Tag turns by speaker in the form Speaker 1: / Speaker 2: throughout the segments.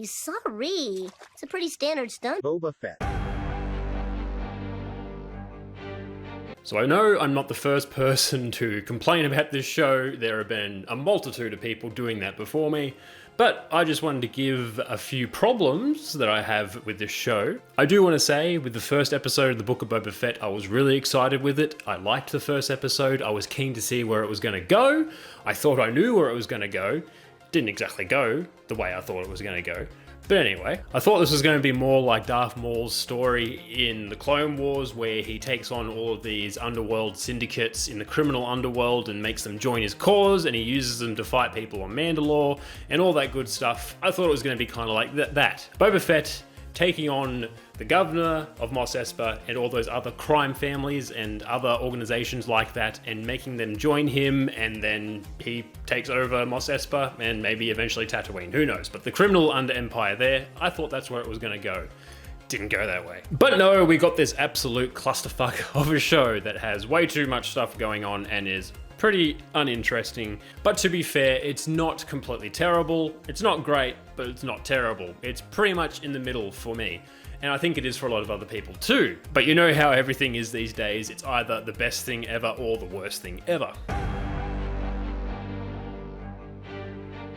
Speaker 1: sorry. It's a pretty standard stunt.
Speaker 2: Boba Fett.
Speaker 3: So I know I'm not the first person to complain about this show. There have been a multitude of people doing that before me, but I just wanted to give a few problems that I have with this show. I do want to say, with the first episode of the Book of Boba Fett, I was really excited with it. I liked the first episode. I was keen to see where it was going to go. I thought I knew where it was going to go. Didn't exactly go the way I thought it was going to go. But anyway, I thought this was going to be more like Darth Maul's story in the Clone Wars, where he takes on all of these underworld syndicates in the criminal underworld and makes them join his cause, and he uses them to fight people on Mandalore and all that good stuff. I thought it was going to be kind of like that. Boba Fett taking on the governor of Mos Espa and all those other crime families and other organizations like that, and making them join him, and then he takes over Mos Espa and maybe eventually Tatooine, who knows. But the criminal under empire there, I thought that's where it was going to go. Didn't go that way. But no, we got this absolute clusterfuck of a show that has way too much stuff going on and is pretty uninteresting. But to be fair, it's not completely terrible. It's not great, but it's not terrible. It's pretty much in the middle for me. And I think it is for a lot of other people too. But you know how everything is these days. It's either the best thing ever or the worst thing ever.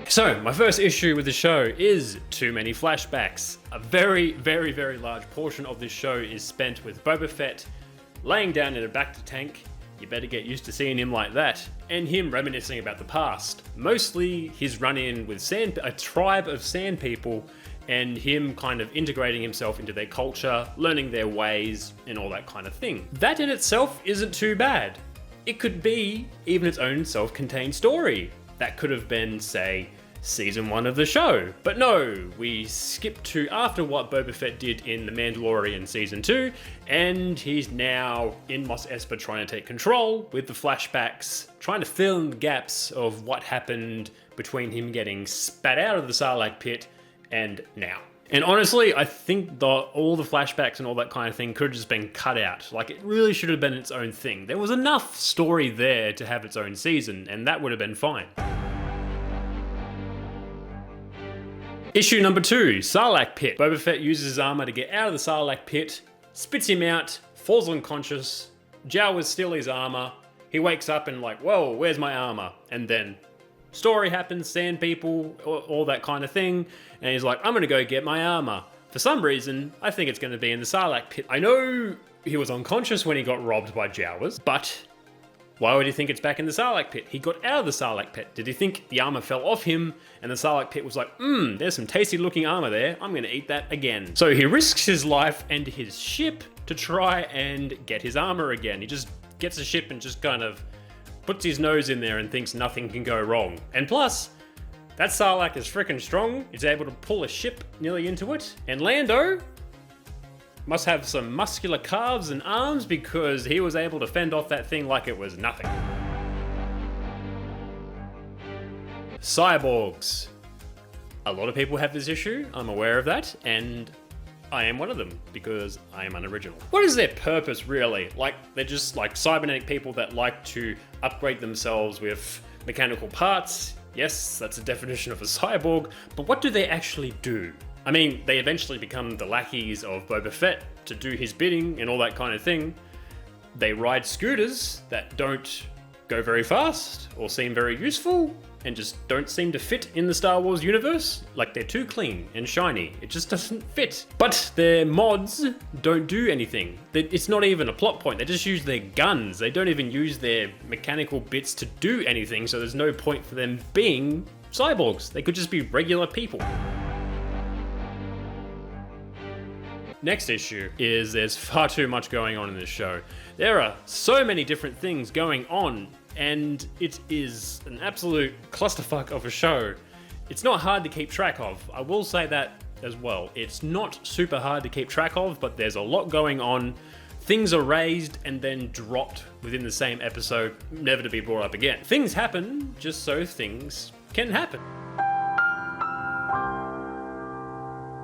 Speaker 3: So, my first issue with the show is too many flashbacks. A very, very, very large portion of this show is spent with Boba Fett laying down in a bacta tank. You better get used to seeing him like that. And him reminiscing about the past. Mostly his run-in with a tribe of sand people, and him kind of integrating himself into their culture, learning their ways, and all that kind of thing. That in itself isn't too bad. It could be even its own self-contained story. That could have been, say, season 1 of the show. But no, we skip to after what Boba Fett did in The Mandalorian season 2, and he's now in Mos Espa trying to take control with the flashbacks, trying to fill in the gaps of what happened between him getting spat out of the Sarlacc pit and now. And honestly, I think all the flashbacks and all that kind of thing could have just been cut out. Like, it really should have been its own thing. There was enough story there to have its own season, and that would have been fine. Issue number 2, Sarlacc pit. Boba Fett uses his armor to get out of the Sarlacc pit, spits him out, falls unconscious. Jawa's steal his armor. He wakes up and like, whoa, where's my armor? And then story happens, sand people, all that kind of thing. And he's like, I'm gonna go get my armor. For some reason, I think it's gonna be in the Sarlacc pit. I know he was unconscious when he got robbed by Jawas, but why would he think it's back in the Sarlacc pit? He got out of the Sarlacc pit. Did he think the armor fell off him and the Sarlacc pit was like, there's some tasty looking armor there. I'm gonna eat that again. So he risks his life and his ship to try and get his armor again. He just gets a ship and just kind of puts his nose in there and thinks nothing can go wrong. And plus, that Sarlacc is freaking strong. He's able to pull a ship nearly into it. And Lando must have some muscular calves and arms because he was able to fend off that thing like it was nothing. Cyborgs. A lot of people have this issue, I'm aware of that, and I am one of them because I am unoriginal. What is their purpose really? Like, they're just like cybernetic people that like to upgrade themselves with mechanical parts. Yes, that's a definition of a cyborg, but what do they actually do? I mean, they eventually become the lackeys of Boba Fett to do his bidding and all that kind of thing. They ride scooters that don't go very fast or seem very useful and just don't seem to fit in the Star Wars universe. Like, they're too clean and shiny. It just doesn't fit. But their mods don't do anything. It's not even a plot point. They just use their guns. They don't even use their mechanical bits to do anything, so there's no point for them being cyborgs. They could just be regular people. Next issue is there's far too much going on in this show. There are so many different things going on, and it is an absolute clusterfuck of a show. It's not hard to keep track of. I will say that as well. It's not super hard to keep track of, but there's a lot going on. Things are raised and then dropped within the same episode, never to be brought up again. Things happen just so things can happen.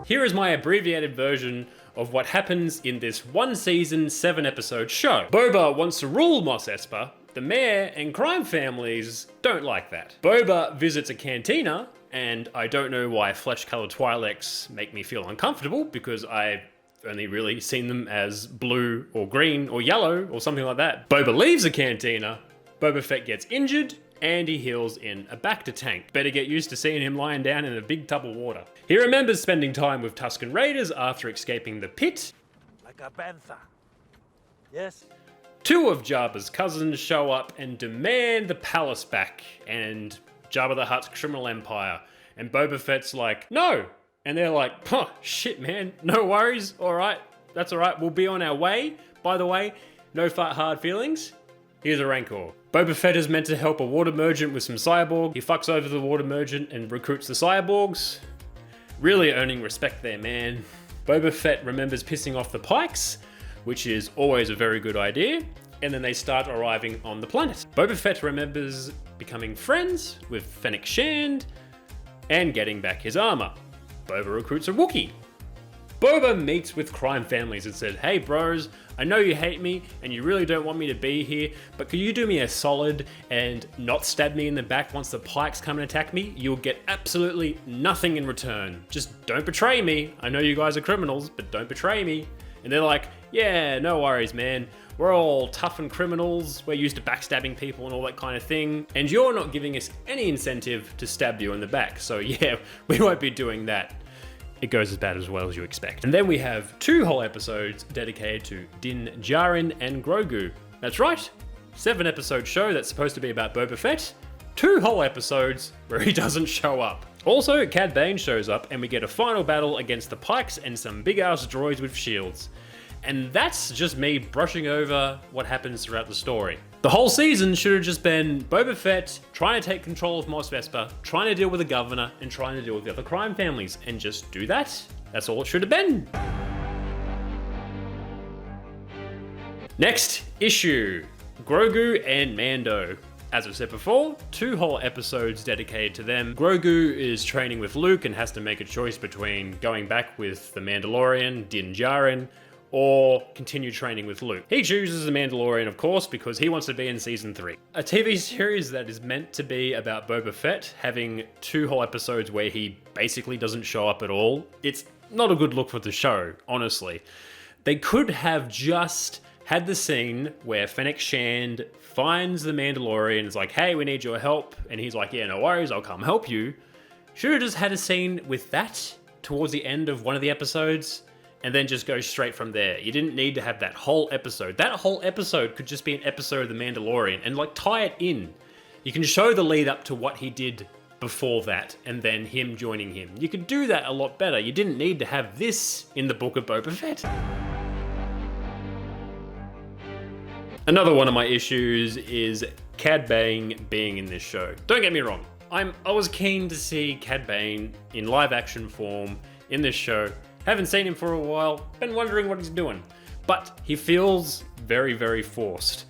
Speaker 3: Here is my abbreviated version of what happens in this 1 season, 7 episode show. Boba wants to rule Mos Espa. The mayor and crime families don't like that. Boba visits a cantina and I don't know why flesh-colored Twi'leks make me feel uncomfortable, because I've only really seen them as blue or green or yellow or something like that. Boba leaves the cantina, Boba Fett gets injured, and he heals in a Bacta tank. Better get used to seeing him lying down in a big tub of water. He remembers spending time with Tusken Raiders after escaping the pit.
Speaker 1: Like a bantha. Yes?
Speaker 3: Two of Jabba's cousins show up and demand the palace back and Jabba the Hutt's criminal empire. And Boba Fett's like, no! And they're like, oh, shit, man, no worries, alright, that's alright, we'll be on our way. By the way, no hard feelings. Here's a Rancor. Boba Fett is meant to help a water merchant with some cyborg. He fucks over the water merchant and recruits the cyborgs. Really earning respect there, man. Boba Fett remembers pissing off the Pikes, which is always a very good idea, and then they start arriving on the planet. Boba Fett remembers becoming friends with Fennec Shand and getting back his armor. Boba recruits a Wookiee. Boba meets with crime families and said, hey bros, I know you hate me and you really don't want me to be here, but could you do me a solid and not stab me in the back once the Pikes come and attack me? You'll get absolutely nothing in return. Just don't betray me. I know you guys are criminals, but don't betray me. And they're like, yeah, no worries, man. We're all toughened criminals. We're used to backstabbing people and all that kind of thing. And you're not giving us any incentive to stab you in the back. So yeah, we won't be doing that. It goes as bad as well as you expect. And then we have 2 whole episodes dedicated to Din Djarin and Grogu. That's right, 7-episode show that's supposed to be about Boba Fett. 2 whole episodes where he doesn't show up. Also, Cad Bane shows up and we get a final battle against the Pikes and some big ass droids with shields. And that's just me brushing over what happens throughout the story. The whole season should have just been Boba Fett trying to take control of Mos Vespa, trying to deal with the governor, and trying to deal with the other crime families, and just do that. That's all it should have been. Next issue, Grogu and Mando. As I've said before, 2 whole episodes dedicated to them. Grogu is training with Luke and has to make a choice between going back with the Mandalorian, Din Djarin, or continue training with Luke. He chooses the Mandalorian, of course, because he wants to be in season 3. A TV series that is meant to be about Boba Fett, having 2 whole episodes where he basically doesn't show up at all. It's not a good look for the show, honestly. They could have just had the scene where Fennec Shand finds the Mandalorian and is like, hey, we need your help. And he's like, yeah, no worries, I'll come help you. Should have just had a scene with that towards the end of one of the episodes, and then just go straight from there. You didn't need to have that whole episode. That whole episode could just be an episode of The Mandalorian and like tie it in. You can show the lead up to what he did before that and then him joining him. You could do that a lot better. You didn't need to have this in the Book of Boba Fett. Another one of my issues is Cad Bane being in this show. Don't get me wrong. I was keen to see Cad Bane in live action form in this show. Haven't seen him for a while, been wondering what he's doing. But he feels very, very forced.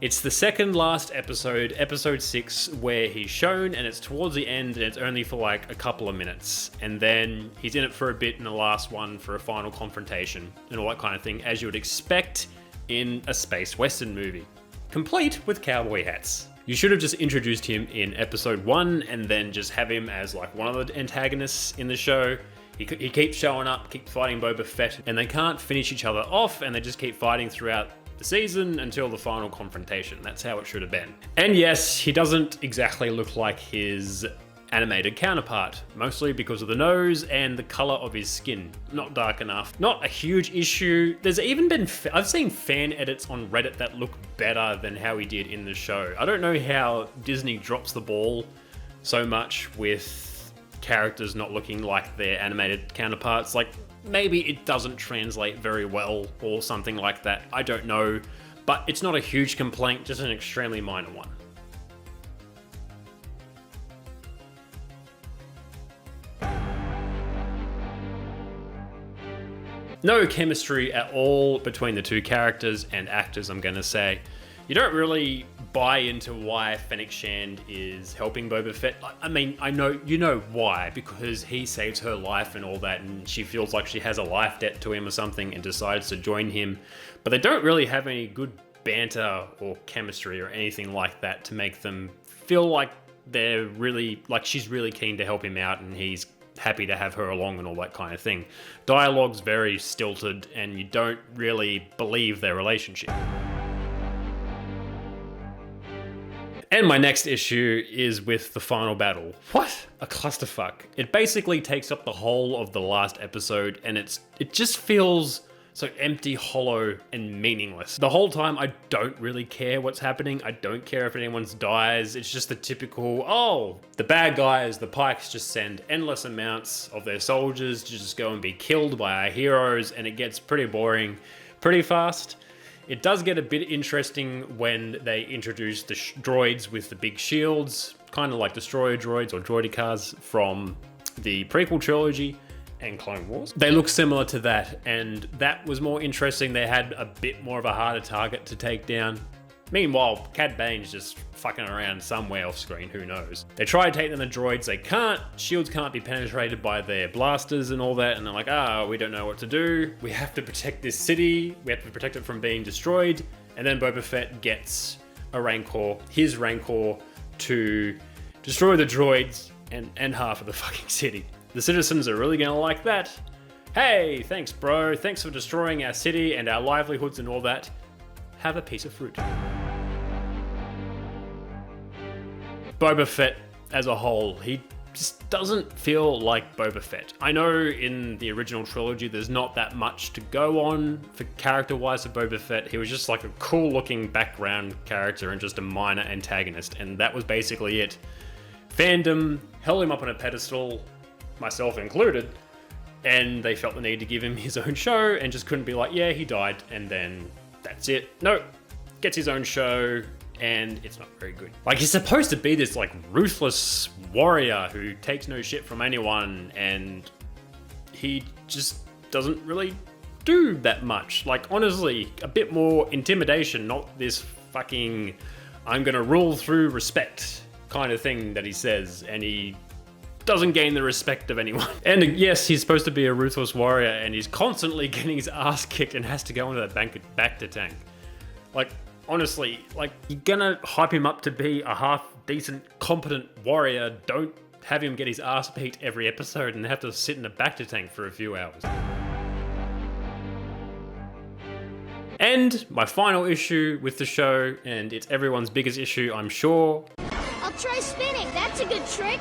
Speaker 3: It's the second last episode, episode 6, where he's shown, and it's towards the end, and it's only for like a couple of minutes. And then he's in it for a bit in the last one for a final confrontation, and all that kind of thing, as you would expect in a space western movie. Complete with cowboy hats. You should have just introduced him in episode 1, and then just have him as like one of the antagonists in the show. He keeps showing up, keeps fighting Boba Fett, and they can't finish each other off, and they just keep fighting throughout the season until the final confrontation. That's how it should have been. And yes, he doesn't exactly look like his animated counterpart, mostly because of the nose and the color of his skin. Not dark enough. Not a huge issue. There's even been, I've seen fan edits on Reddit that look better than how he did in the show. I don't know how Disney drops the ball so much with characters not looking like their animated counterparts. Like, maybe it doesn't translate very well or something like that. I don't know, but it's not a huge complaint, just an extremely minor one. No chemistry at all between the 2 characters and actors, I'm gonna say. You don't really buy into why Fennec Shand is helping Boba Fett. I mean, you know why, because he saves her life and all that, and she feels like she has a life debt to him or something and decides to join him. But they don't really have any good banter or chemistry or anything like that to make them feel like they're really, like, she's really keen to help him out and he's happy to have her along and all that kind of thing. Dialogue's very stilted and you don't really believe their relationship. And my next issue is with the final battle. What a clusterfuck. It basically takes up the whole of the last episode and it just feels so empty, hollow, and meaningless. The whole time, I don't really care what's happening. I don't care if anyone dies. It's just the typical, oh, the bad guys, the Pikes just send endless amounts of their soldiers to just go and be killed by our heroes, and it gets pretty boring pretty fast. It does get a bit interesting when they introduce the droids with the big shields, kind of like destroyer droids or droidicars from the prequel trilogy and Clone Wars. They look similar to that, and that was more interesting. They had a bit more of a harder target to take down. Meanwhile, Cad Bane's just fucking around somewhere off screen, who knows. They try to take down the droids, they can't. Shields can't be penetrated by their blasters and all that, and they're like, we don't know what to do. We have to protect this city. We have to protect it from being destroyed. And then Boba Fett gets a Rancor, his Rancor, to destroy the droids and end half of the fucking city. The citizens are really gonna like that. Hey, thanks bro, thanks for destroying our city and our livelihoods and all that. Have a piece of fruit. Boba Fett as a whole, he just doesn't feel like Boba Fett. I know in the original trilogy there's not that much to go on for character-wise of Boba Fett. He was just like a cool-looking background character and just a minor antagonist, and that was basically it. Fandom held him up on a pedestal, myself included, and they felt the need to give him his own show and just couldn't be like, yeah, he died, and then that's it. No, gets his own show, and it's not very good. Like, he's supposed to be this, like, ruthless warrior who takes no shit from anyone, and he just doesn't really do that much. Like, honestly, a bit more intimidation, not this fucking I'm gonna rule through respect kind of thing that he says, and he doesn't gain the respect of anyone. And yes, he's supposed to be a ruthless warrior and he's constantly getting his ass kicked and has to go into that back to tank. Like, honestly, like, you're gonna hype him up to be a half decent, competent warrior. Don't have him get his ass beat every episode and have to sit in a back to tank for a few hours. And my final issue with the show, and it's everyone's biggest issue, I'm sure.
Speaker 2: I'll try spinning, that's a good trick.